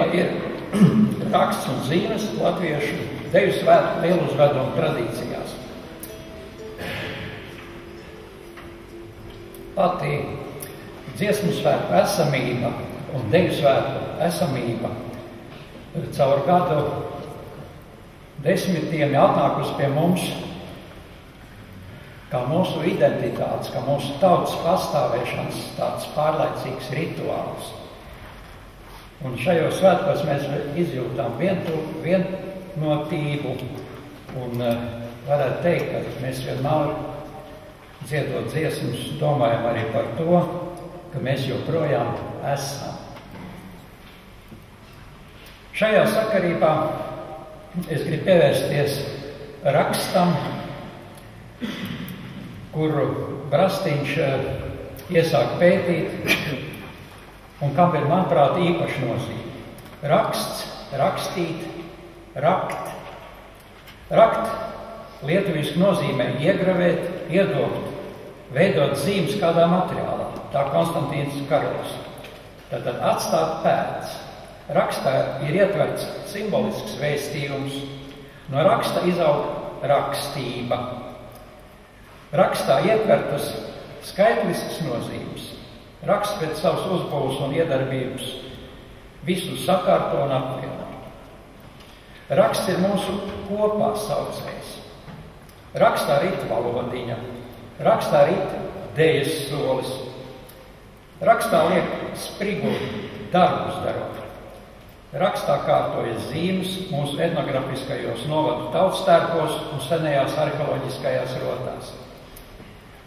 tēma ir raksts un zīmes latviešu deju svētku lieluzvedumu tradīcijās. Pati dziesmu svētku esamība un deju svētku esamība caur gadu desmitiem atnākusi pie mums kā mūsu identitātes, kā mūsu tautas pastāvēšanas tāds pārlaicīgs rituāls. Un šajos svētkos mēs izjūtām vienotību un varētu teikt, ka mēs vienmēr dziedot dziesmas domājam arī par to, ka mēs joprojām esam. Šajā sakarībā es gribu pievērsties rakstam, kuru Brastīņš iesāk pētīt un kam ir, manuprāt, īpaša nozīme. Raksts, rakstīt, rakt. Rakt lietuviski nozīmē iegravēt, iedobt, veidot zīmes kādā materiālā. Tā Konstantīns Karols. Tātad atstāt pēdas. Rakstā ir ietverts simbolisks vēstījums. No raksta izaug rakstība. Rakstā ietvertas skaitliskas nozīmes. Raksts pēc savas uzbūves un iedarbības visu sakārto un apvieno. Raksts ir mūsu kopā saucējs. Rakstā rit valodiņa, rakstā rit dejas solis. Rakstā liek spriguli darbus darot. Rakstā kārtojas zīmes mūsu etnografiskajos novadu tautstērpos un senajās arheoloģiskajās rotās.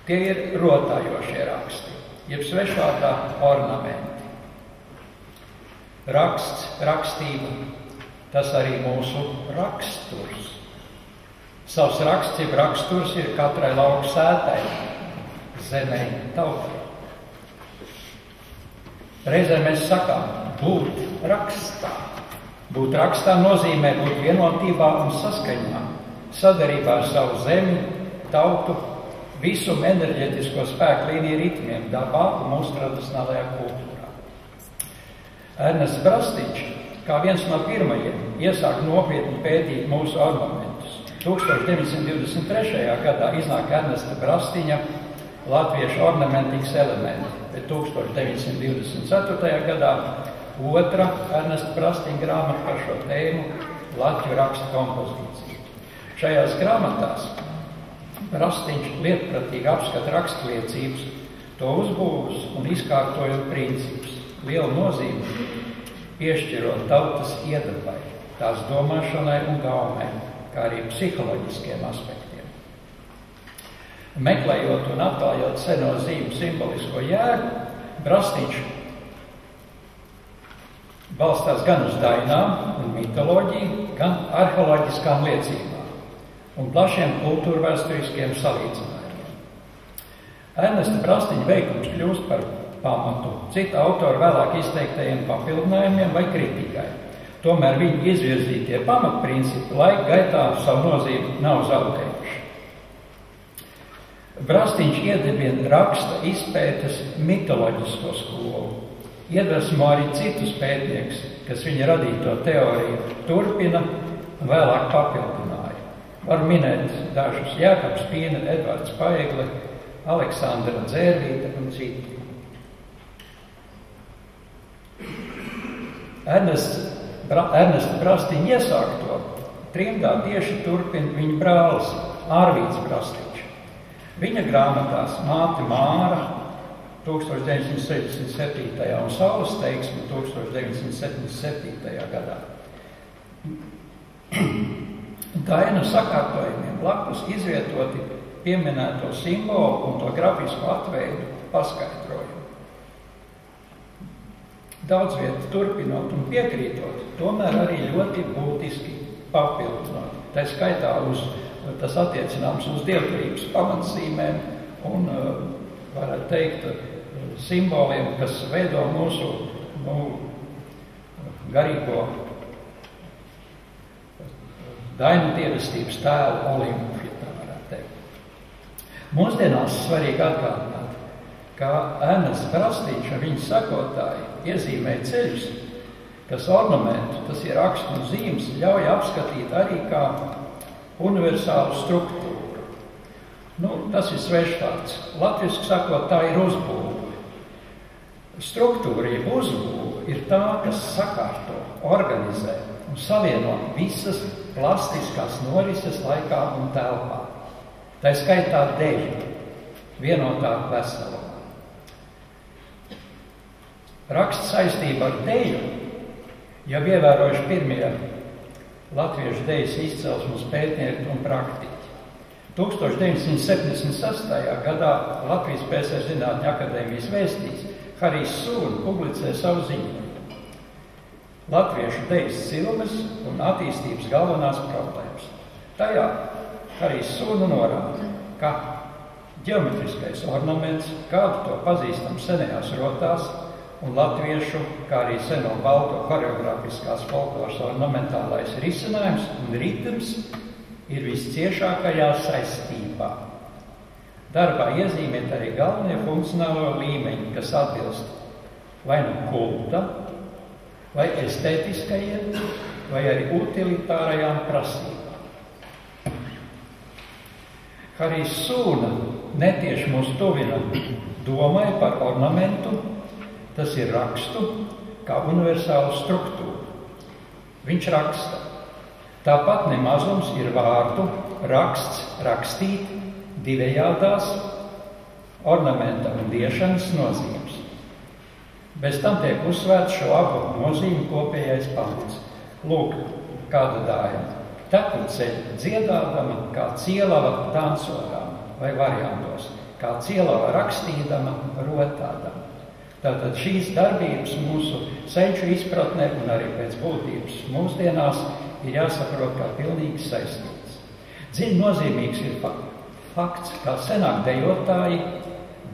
Tie ir rotājošie raksti, jeb svešvārdā ornamenti. Raksts, rakstība, tas arī mūsu raksturs. Savs raksts, jeb raksturs ir katrai lauku sētai, zemei, tautai. Reizē mēs sakām, būt rakstā. Būt rakstā nozīmē būt vienotībā un saskaņā, sadarībā ar savu zemi, tautu, visum enerģetisko spēku līniju ritmiem, dabā un mūsu tradicionālajā kultūrā. Ernests Brastīņš, kā viens no pirmajiem, iesāk nopietni pētīt mūsu ornamentus. 1923. gadā iznāk Ernesta Brastīņa Latviešu ornamentikas elementi, bet 1924. gadā otra Ernesta Brastīņa grāmata par šo tēmu Latviju raksta kompozīciju. Šajās grāmatās Brastīņš lietpratīgi apskata rakstliecības, to uzbūves un izkārtojot principus, lielu nozīmi piešķirot tautas iedabai, tās domāšanai un gaumai, kā arī psiholoģiskiem aspektiem. Meklējot un atklājot seno zīmu simbolisko jēgu, Brastīņš balstās gan uz dainām un mitoloģiju, gan arheoloģiskām liecībām un plašiem kultūrvēsturiskiem salīdzinājumiem. Ernesta Brastīņa veikums kļūst par pamatu citu autoru vēlāk izteiktajiem papildinājumiem vai kritikai. Tomēr viņa izvirzītie pamatprincipi laika gaitā savu nozīmi nav zaudējuši. Brastīņš iedibina raksta izpētes mitoloģisko skolu, iedvesmo arī citus pētniekus, kas viņa radīto teoriju turpina un vēlāk papildināja. Var minēt dažus Jākabs Pīna, Edvards Paegle, Aleksandra Dzērvīte un citi. Ernesta Brastīņa iesākto trimdā tieši turpina viņa brālis Ārvīds Brastīņš. Viņa grāmatās Māte Māra 1967. un Saules teiksme 1977. gadā. Dainu sakārtojumiem blakus izvietoti pieminēto simbolu un to grafisko atveidu paskaidrojumu. Daudz vietu turpinot un piekrītot, tomēr arī ļoti būtiski papildinot. Tā skaitā tas attiecināms uz dievturības pamatzīmēm un, varētu teikt, simboliem, kas veido mūsu garīgo dainu dievestības tēlu Olimpu, ja tā varētu teikt. Mūsdienās svarīgi atgādināt, ka Ernests Brastīņš un viņa sakotāji iezīmē ceļus, kas ornamentu, tas ir rakstu un zīmes, ļauj apskatīt arī kā universālu struktūru. Tas ir svešvārds. Latviski sakot, tā ir uzbūve. Struktūra, jeb uzbūve, ir tā, kas sakārto, organizē un savieno visas plastiskās norises laikā un telpā. Tā skaitā deju, vienotā veselumā. Raksts saistība ar deju jau ievērojuši pirmie latviešu dejas izcelsmes pētnieki un praktiķi. 1976. gadā Latvijas PSR Zinātņu akadēmijas vēstīs Harijs Sūna publicē savu ziņojumu Latviešu dejas cilmes un attīstības galvenās problēmas. Tajā Harijs Sūna norāda, ka ģeometriskais ornaments, kādu to pazīstam senajās rotās, un latviešu, kā arī seno balto choreogrāfiskās folkloras ornamentālais risinājums un ritms ir visciešākajā saistībā. Darbā iezīmēt arī galvenie funkcionālo līmeņi, kas atbilst vai nu kulta, vai estētiskajiem, vai arī utilitārajām prasībām. Harijs Sūna netieši mūs tuvina domai par ornamentu, tas ir rakstu kā universālu struktūru. Viņš raksta. Tāpat nemazums ir vārdu raksts, rakstīt, divējādās ornamenta un diešanas nozīmes. Bez tam tiek uzsvērts šo abu nozīmi kopējais pamats. Lūk, kāda dājuma. Tekuceļ dziedādama, kā cielava dansodama, vai variantos, kā cielava rakstīdama, rotādama. Tātad šīs darbības mūsu senču izpratnē un arī pēc būtības mūsdienās ir jāsaprot kā pilnīgi saistīts. Dziļi nozīmīgs ir fakts, kā senāk dejotāji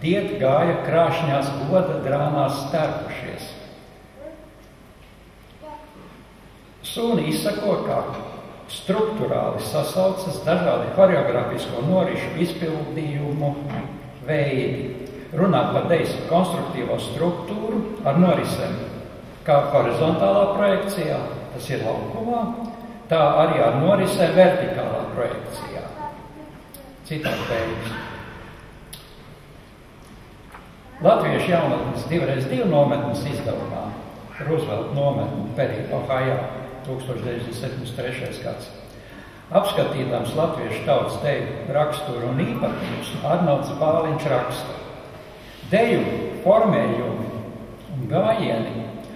diet gāja krāšņās goda drāmās stērpušies. Sūni izsako, kā strukturāli sasaucas dažādi choreogrāfisko norišu izpildījumu veidi. Runāt par dejas konstruktīvo struktūru ar norisēm, kā horizontālā projekcijā, tas ir laukumā, tā arī ar norisēm vertikālā projekcijā. Citādi beigas. Latviešu jaunatnes 2x2 nometnes izdevumā, Roosevelt nometne Perī, Ohio, 1973. gads. Apskatīdams latviešu tautas deju raksturu un īpatnības, Arnolds Bāliņš raksta. Deju formējumi un gājieni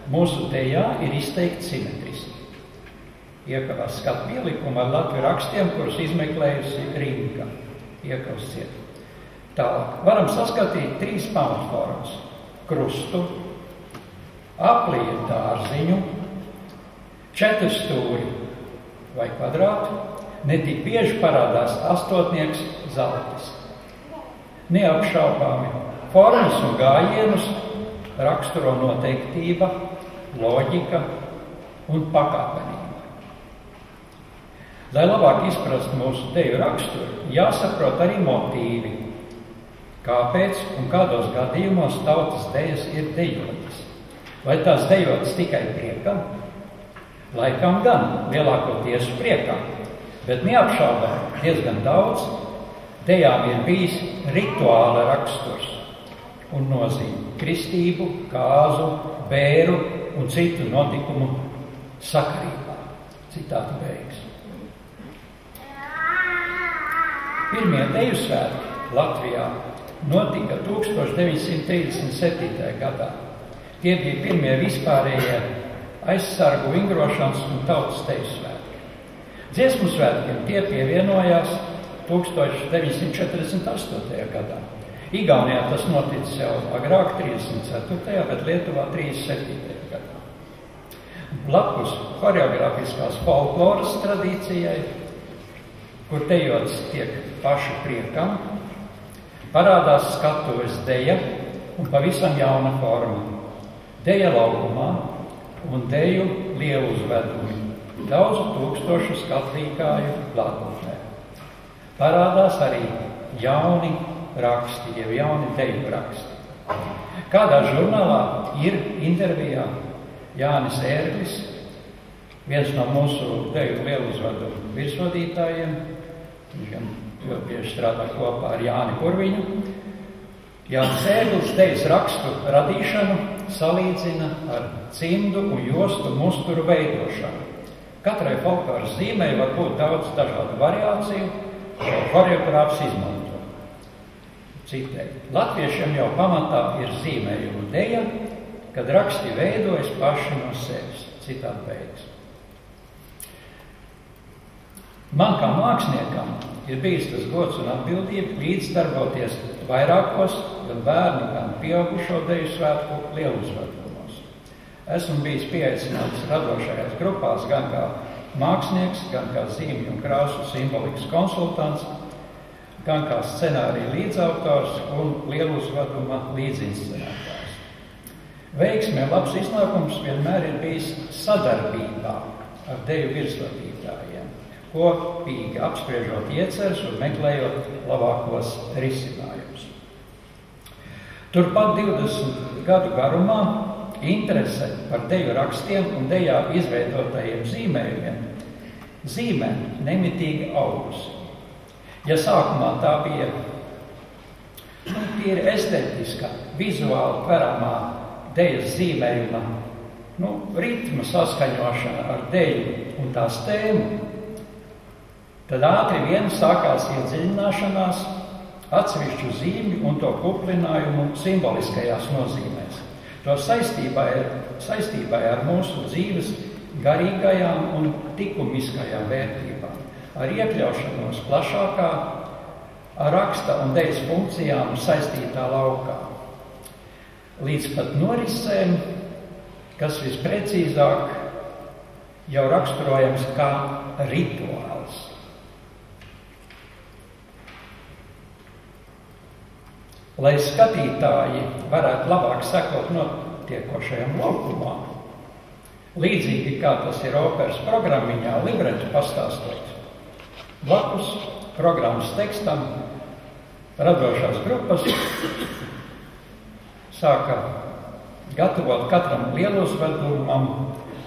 mūsu dejā ir izteikti simetriski. Iekavās skatu pielikumu ar latviešu rakstiem, kurus izmeklējusi Rīga. Iekavsiet. Tālāk varam saskatīt 3 pamatformas – krustu, aplīju dārziņu, 4 stūri vai kvadrātu, ne tik bieži parādās astotnieks zalatis. Neapšaubāmi formas un gājienus raksturo noteiktība, loģika un pakāpenība. Lai labāk izprastu mūsu deju raksturu, jāsaprot arī motīvi, kāpēc un kādos gadījumos tautas dejas ir dejotas. Vai tās dejotas tikai priekam? Laikam gan, lielākoties priekam, bet neapšaubām diezgan daudz dejām ir bijis rituāla raksturs un nozīme kristību, kāzu, bēru un citu notikumu sakarībā. Citāta beigas. Pirmie deju svētki Latvijā notika 1937. gadā. Tie bija pirmie vispārējie aizsargu vingrošanas un tautas deju svētki. Dziesmu svētkiem tie pievienojās 1948. gadā. Igaunijā tas noticis jau agrāk, 34. bet Lietuvā 37. gadā. Blakus choreogrāfiskās folkloras tradīcijai, kur dejots tiek paši priekam, parādās skatuves deja un pavisam jauna forma. Deja laukumā un deju lielu uzvedumi, daudzu tūkstošu skatlīgāju klātbūtnē. Parādās arī jauni raksti, jau jauni deju raksti. Kādā žurnālā ir intervijā Jānis Ērglis, viens no mūsu deju lieluzvadu virsvadītājiem. Viņš gan ļoti bieži strādā kopā ar Jāni Purviņu. Jānis Ērglis dejas rakstu radīšanu salīdzina ar cimdu un jostu musturu veidošanu. Katrai folkloras zīmei var būt daudz dažādu variāciju, ko horeogrāfs izmanto. Citēji, latviešiem jau pamatā ir zīmējuma deja, kad raksti veidojas paši no sevis. Citādi beigas. Man kā māksliniekam ir bijis tas gods un atbildība līdzdarboties vairākos gan bērnu, gan pieaugušo deju svētku lieluzvadumos. Esmu bijis pieaicināts radošajās grupās gan kā mākslinieks, gan kā zīmju un krāsu simbolikas konsultants, gan kā scenārija līdzautors un lieluzvaduma līdzinscenētājs. Veiksme labs iznākums vienmēr ir bijis sadarbībā ar deju virsvadītājiem, kopīgi apspriežot ieceres un meklējot labākos risinājumus. Turpat 20 gadu garumā interese par deju rakstiem un dejā izveidotajiem zīmējumiem zīmē nemitīgi augusi. Ja sākumā tā bija tīri estētiska, vizuāli tveramā dejas zīmējuma, ritma saskaņošana ar deju un tās tēmu, tad ātri vien sākās iedziļināšanās atsevišķu zīmju un to kuplinājumu simboliskajās nozīmēs. To saistībā ar mūsu dzīves garīgajām un likumiskajām vērtībām, ar iekļaušanos plašākā, ar raksta un dejas funkcijām saistītā laukā, līdz pat norisēm, kas visprecīzāk jau raksturojams kā rituāls. Lai skatītāji varētu labāk sekot notiekošajam laukumā, līdzīgi kā tas ir operas programmiņā libretu pastāstot, blakus programmas tekstam radošās grupas sāka gatavot katram lieluzvadumam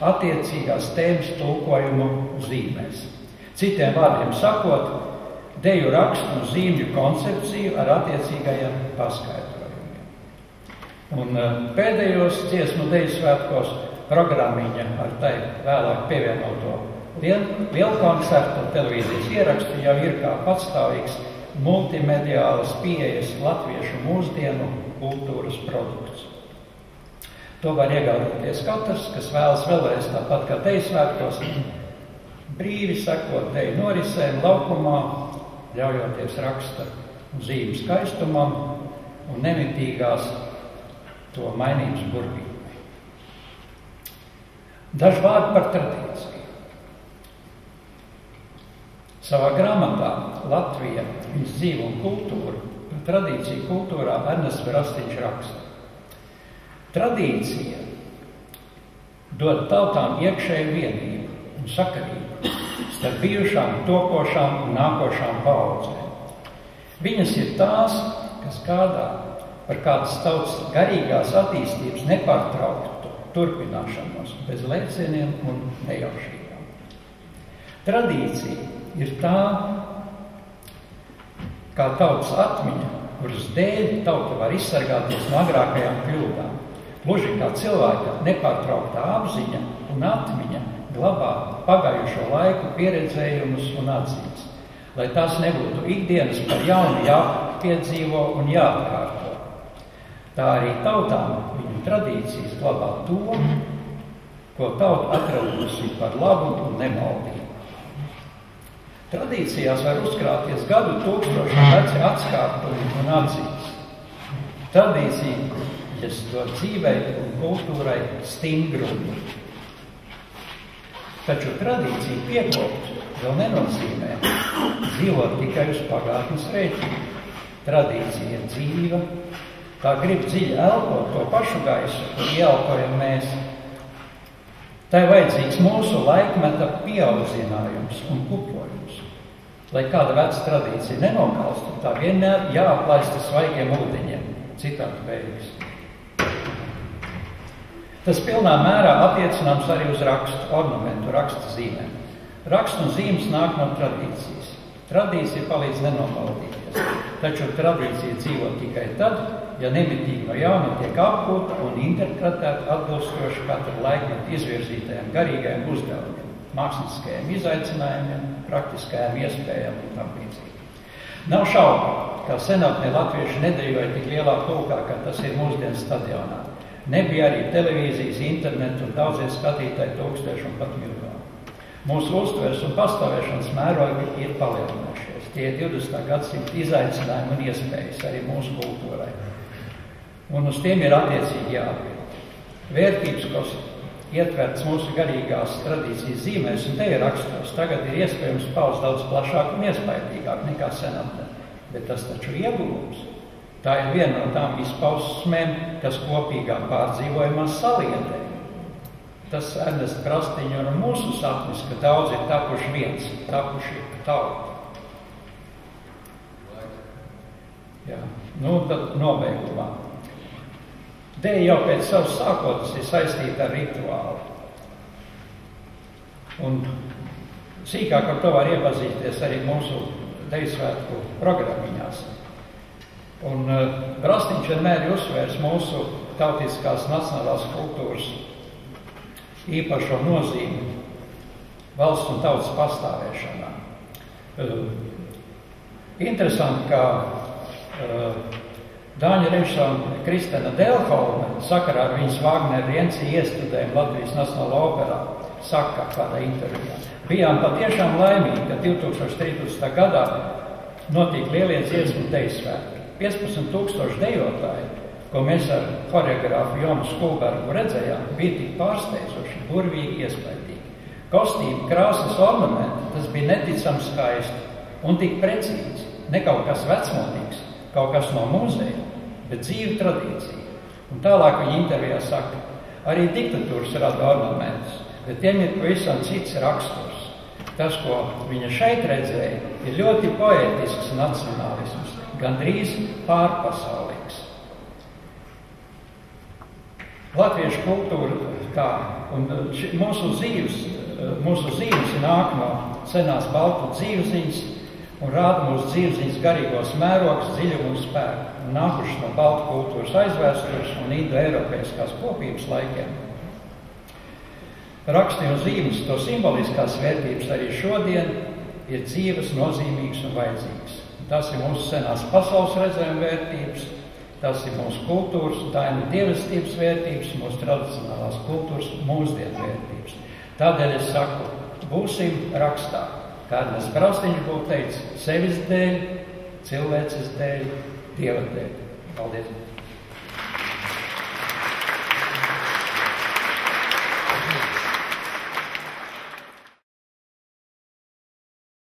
attiecīgās tēmas tulkojumu zīmēs. Citiem vārdiem sakot, deju rakstu un zīmju koncepciju ar attiecīgajiem paskaidrojumiem. Un pēdējos dziesmu deju svētkos programmiņa ar tai vēlāk pievienoto lielkoncertu televīzijas ierakstu jau ir kā patstāvīgs multimediālas pieejas latviešu mūsdienu kultūras produkts. To var iegādāties katrs, kas vēlas vēlreiz tāpat kā deju svētkos brīvi sekot deju norisēm laukumā, ļaujoties raksta un zīmju skaistumam un nemitīgās to mainības burvībai. Daži vārdi par tradīciju. Savā grāmatā Latvija, viņas dzīve un kultūra, par tradīciju kultūrā Ernests Verastiņš raksta. Tradīcija dod tautām iekšēju vienību un sakarību starp bijušām, topošām un nākošām paaudzēm. Viņas ir tās, kas gādā par kādas tautas garīgās attīstības nepārtrauktu turpināšanos bez lēcieniem un nejaušībām. Tradīcija ir tā, kā tautas atmiņa, kuras dēļ tauta var izsargāties no agrākajām kļūdām. Gluži kā cilvēka nepārtrauktā apziņa un atmiņa glabā pagājušo laiku pieredzējumus un atziņas, lai tās nebūtu ikdienas par jaunu jāpiedzīvo un jāatkārto. Tā arī tautām viņu tradīcijas glabā to, ko tauta atradusi par labu un nemaldību. Tradīcijās var uzkrāties gadu tūkstošu veci atskārtumi un atziņas. Tradīcijas dod dzīvei un kultūrai stingrumu. Taču tradīcija piekopt vēl nenozīmē dzīvot tikai uz pagātnes rēķinu. Tradīcija ir dzīva, tā grib dziļi elpot to pašu gaisu, kur ieelpojam mēs. Tai vajadzīgs mūsu laikmeta pieaudzinājums un kuplojums. Lai kāda veca tradīcija nenokalstu, tā vienmēr jāaplaista svaigiem ūdeņiem. Citādi beigas. Tas pilnā mērā attiecināms arī uz rakstu, ornamentu, raksta zīmēm. Raksts un zīmes nāk no tradīcijas. Tradīcija palīdz nenomaldīties, taču tradīcija dzīvo tikai tad, ja nemitīgi no jauna tiek apgūta un interpretēta atbilstoši katra laikmeta izvirzītajiem garīgajiem uzdevumiem, māksliskajiem izaicinājumiem, praktiskajām iespējām un tam līdzīgi. Nav šaubu, ka senātnē latvieši nedejoja tik lielā pulkā, kā tas ir mūsdienu stadionā. Nebija arī televīzijas, internetu un daudzie skatītāji tūkstoši un pat miljoni. Mūsu uztveres un pastāvēšanas mērogi ir palielinājušies. Tie ir 20. gadsimta izaicinājumi un iespējas arī mūsu kultūrai. Un uz tiem ir attiecīgi jāatbild. Vērtības, kas ietverts mūsu garīgās tradīcijas zīmēs un teju rakstos, tagad ir iespējams paust daudz plašāk un iespaidīgāk nekā senatnē. Bet tas taču ir ieguvums. Tā ir viena no tām izpausmēm, kas kopīgā pārdzīvojumā saliedē. Tas Ernesta Krastiņa un mūsu sapnis, ka daudz ir tapuši viens, tapuši tauta. Jā, tad nobeigumā. Dēļ jau pēc savas sākotnes ir saistīta ar rituālu. Un sīkāk ar to var iepazīties arī mūsu deju svētku programmiņās. Un Krastiņš vienmēr ir uzsvērs mūsu tautiskās nacionālās kultūras īpašo nozīmi valsts un tautas pastāvēšanā. Interesanti, ka dāņu režisora Kristena Delholme sakarā ar viņas Vāgneru Rienci iestudējumu Latvijas Nacionālā operā saka kādā intervijā. Bijām patiešām laimīgi, ka 2013. gadā notika lielie dziesmu deju svētki. 15,000 dejotāji, ko mēs ar horeogrāfu Jonu Skulbergu redzējām, bija tik pārsteidzoši, burvīgi, iespaidīgi. Kostīmi, krāsas, ornamenti, tas bija neticami skaisti un tik precīzi. Ne kaut kas vecmodīgs, kaut kas no muzeja, bet dzīva tradīcija. Un tālāk viņa intervijā saka, arī diktatūras rada ornamentus, bet tiem ir pavisam cits raksturs. Tas, ko viņa šeit redzēja, ir ļoti poētisks nacionālisms, gandrīz pārpasaulīgs. Latviešu kultūra tā, un mūsu dzīves nāk no senās baltu dzīvziņas un rāda mūsu dzīvziņas garīgos mērogus, dziļumu un spēku, un nākuši no baltu kultūras aizvēstures un indo-eiropeiskās kopības laikiem. Raksti un zīmes, to simboliskās vērtības arī šodien ir dzīves, nozīmīgas un vajadzīgas. Tas ir mūsu senās pasaules redzējuma vērtības, tas ir mūsu kultūras, tā ir dievestības vērtības, mūsu tradicionālās kultūras, mūsdienu vērtības. Tādēļ es saku, būsim rakstā, kā Ernesta Krastiņš būtu teicis, sevis dēļ, cilvēces dēļ, Dieva dēļ. Paldies!